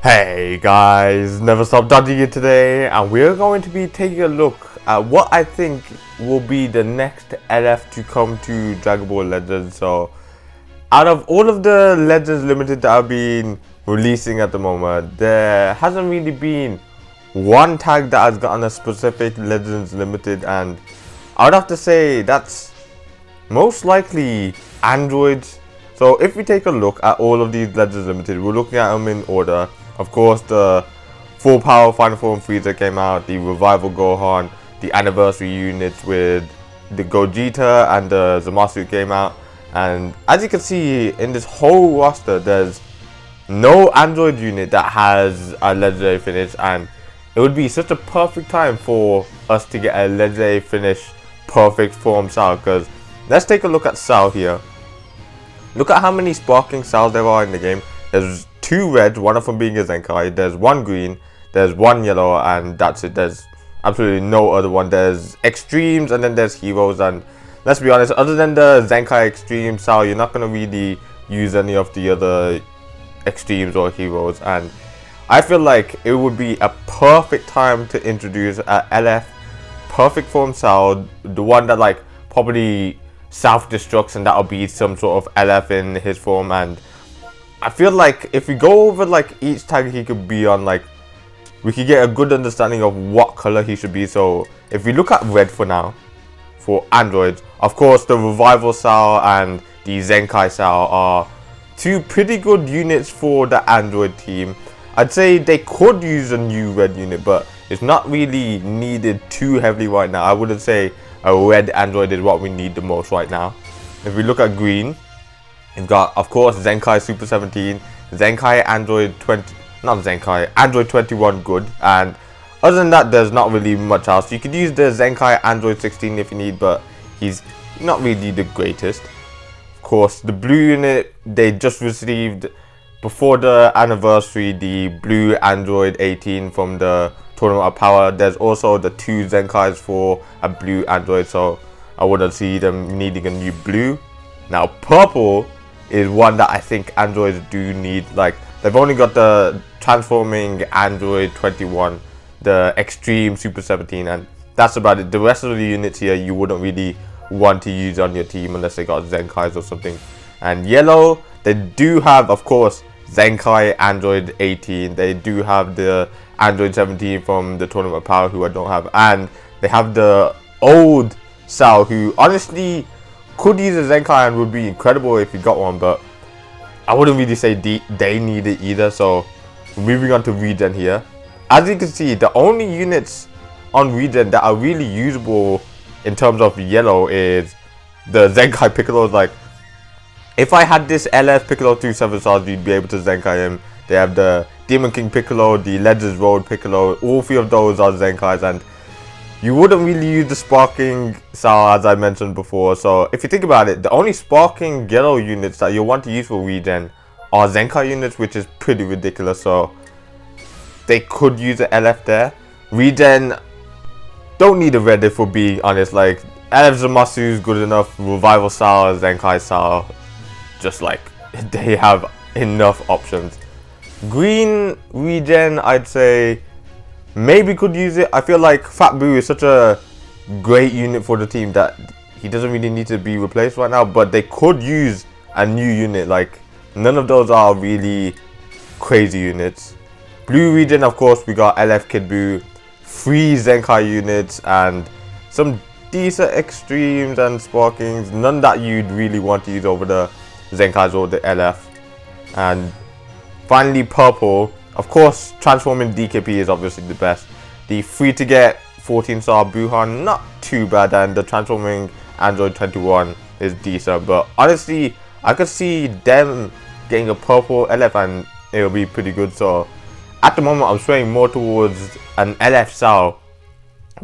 Hey guys, never stop dodging it today, and we're going to be taking a look at what I think will be the next LF to come to Dragon Ball Legends. So, out of all of the Legends Limited that have been releasing at the moment, there hasn't really been one tag that has gotten a specific Legends Limited, and I would have to say that's most likely Androids. So if we take a look at all of these Legends Limited, we're looking at them in order. Of course, the Full Power Final Form Frieza came out, the Revival Gohan, the Anniversary units with the Gogeta and the Zamasu came out. And as you can see in this whole roster, there's no Android unit that has a Legendary finish, and it would be such a perfect time for us to get a Legendary finish perfect form Sao. Because let's take a look at Sao here. Look at how many sparking Sao there are in the game. There's 2 red, one of them being a Zenkai. There's 1 green, there's 1 yellow, and that's it. There's absolutely no other one. There's extremes and then there's heroes, and let's be honest, other than the Zenkai extreme Sao, you're not going to really use any of the other extremes or heroes. And I feel like it would be a perfect time to introduce a LF perfect form Sao, the one that like probably self-destructs, and that'll be some sort of LF in his form. And I feel like if we go over like each tag he could be on, like we could get a good understanding of what color he should be. So if we look at red for now, for androids, of course the Revival Sao and the Zenkai Sao are 2 pretty good units for the android team. I'd say they could use a new red unit, but it's not really needed too heavily right now. I wouldn't say a red android is what we need the most right now. If we look at green, we've got, of course, Zenkai Super 17, Zenkai Android 20, not Zenkai, Android 21 good, and other than that, there's not really much else. You could use the Zenkai Android 16 if you need, but he's not really the greatest. Of course, the blue unit, they just received, before the anniversary, the blue Android 18 from the Tournament of Power. There's also the 2 Zenkais for a blue Android, so I wouldn't see them needing a new blue. Now, purple is one that I think androids do need. Like, they've only got the transforming Android 21, the extreme Super 17, and that's about it. The rest of the units here you wouldn't really want to use on your team unless they got Zenkais or something. And yellow, they do have, of course, Zenkai Android 18. They do have the Android 17 from the Tournament of Power, who I don't have, and they have the old Sao, who honestly could use a Zenkai and would be incredible if you got one, but I wouldn't really say they need it either. So moving on to Regen here, as you can see, the only units on Regen that are really usable in terms of yellow is the Zenkai Piccolos. Like, if I had this LF Piccolo 2 7 stars, you'd be able to Zenkai him. They have the Demon King Piccolo, the Legends Road Piccolo, all 3 of those are Zenkais, and you wouldn't really use the sparking Sao as I mentioned before. So if you think about it, the only sparking yellow units that you'll want to use for Regen are Zenkai units, which is pretty ridiculous. So they could use an LF there. Regen don't need a red, if we're being honest. Like, LF Zamasu is good enough. Revival Sao, Zenkai Sao, just like they have enough options. Green Regen, I'd say maybe could use it. I feel like Fat Boo is such a great unit for the team that he doesn't really need to be replaced right now, but they could use a new unit. Like, none of those are really crazy units. Blue Regen, of course, we got LF Kid Boo, 3 Zenkai units, and some decent extremes and sparkings. None that you'd really want to use over the Zenkais or the LF. And finally, purple. Of course, transforming DKP is obviously the best. The free to get 14-star Buhan, not too bad, and the transforming Android 21 is decent. But honestly, I could see them getting a purple LF and it'll be pretty good. So at the moment, I'm swaying more towards an LF Sao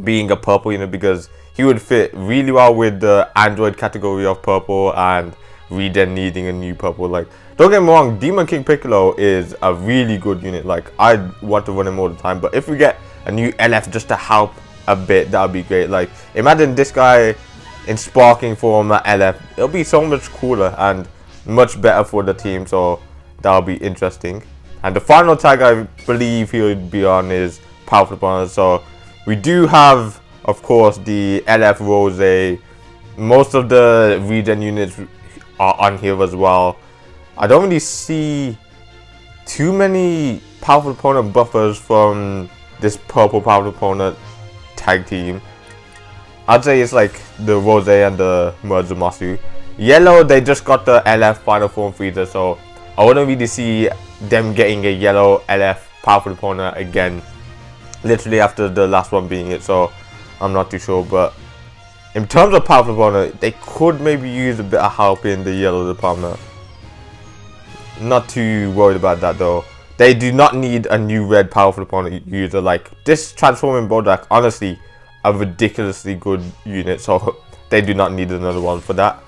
being a purple unit, because he would fit really well with the Android category of purple and Regen needing a new purple. Like, don't get me wrong, Demon King Piccolo is a really good unit. Like, I'd want to run him all the time, but if we get a new LF just to help a bit, that would be great. Like, imagine this guy in sparking form at LF. It'll be so much cooler and much better for the team, so that'll be interesting. And the final tag I believe he would be on is Powerful Opponent. So we do have, of course, the LF Rose. Most of the regen units are on here as well. I don't really see too many Powerful Opponent buffers from this purple Powerful Opponent tag team. I'd say it's like the Rose and the Masu. Yellow, they just got the LF Final Form Freezer, so I wouldn't really see them getting a yellow LF Powerful Opponent again, literally after the last one being it, so I'm not too sure. But in terms of Powerful Opponent, they could maybe use a bit of help in the yellow department. Not too worried about that though. They do not need a new red Powerful Opponent user. Like, this Transforming Bodak, honestly, a ridiculously good unit, so they do not need another one for that.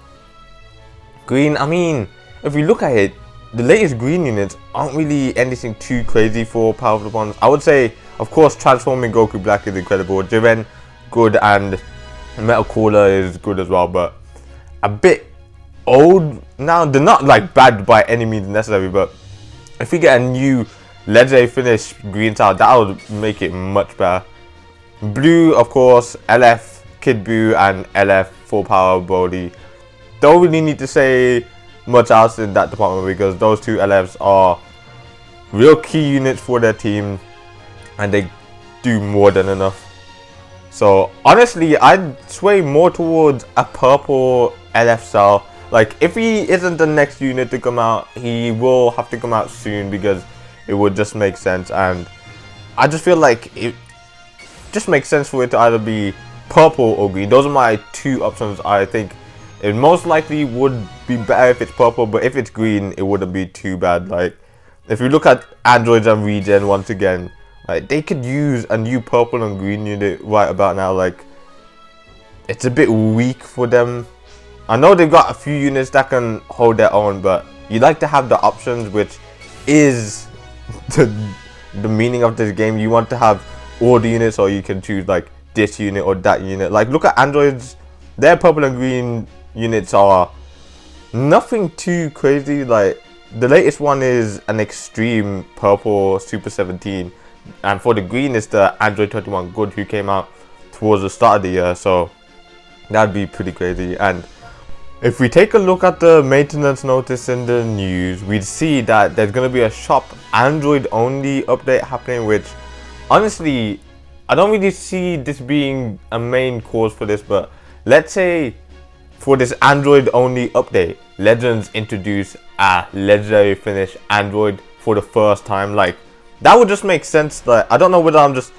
Green, I mean, if we look at it, the latest green units aren't really anything too crazy for Powerful Opponents. I would say, of course, Transforming Goku Black is incredible, Jiren good, and Metal Cooler is good as well, but a bit old now. They're not like bad by any means necessary, but if we get a new legendary finish green style, that would make it much better. Blue, of course, LF Kid Buu and LF Full Power Brody. Don't really need to say much else in that department because those two LFs are real key units for their team and they do more than enough. So honestly, I'd sway more towards a purple LF style. Like, if he isn't the next unit to come out, he will have to come out soon because it would just make sense. And I just feel like it just makes sense for it to either be purple or green. Those are my two options. I think it most likely would be better if it's purple, but if it's green, it wouldn't be too bad. Like, if you look at androids and regen once again, like, they could use a new purple and green unit right about now. Like, it's a bit weak for them. I know they've got a few units that can hold their own, but you like to have the options, which is the meaning of this game. You want to have all the units, or you can choose like this unit or that unit. Like, look at androids, their purple and green units are nothing too crazy. Like, the latest one is an extreme purple Super 17, and for the green is the Android 21 Good, who came out towards the start of the year, so that'd be pretty crazy. And if we take a look at the maintenance notice in the news, we'd see that there's going to be a shop Android only update happening, which honestly, I don't really see this being a main cause for this. But let's say for this Android only update, Legends introduce a legendary finish Android for the first time. Like, that would just make sense. Like, I don't know whether I'm just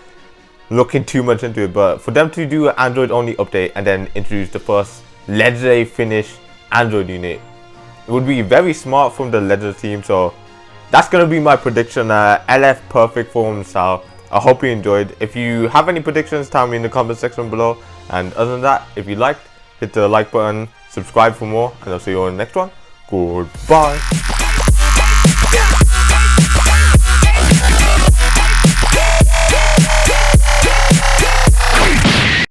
looking too much into it, but for them to do an Android only update and then introduce the first legendary finish Android unit, it would be very smart from the Legends team. So that's going to be my prediction, LF Perfect Form style. I hope you enjoyed. If you have any predictions, tell me in the comment section below. And other than that, if you liked, hit the like button, subscribe for more, and I'll see you on the next one. Goodbye.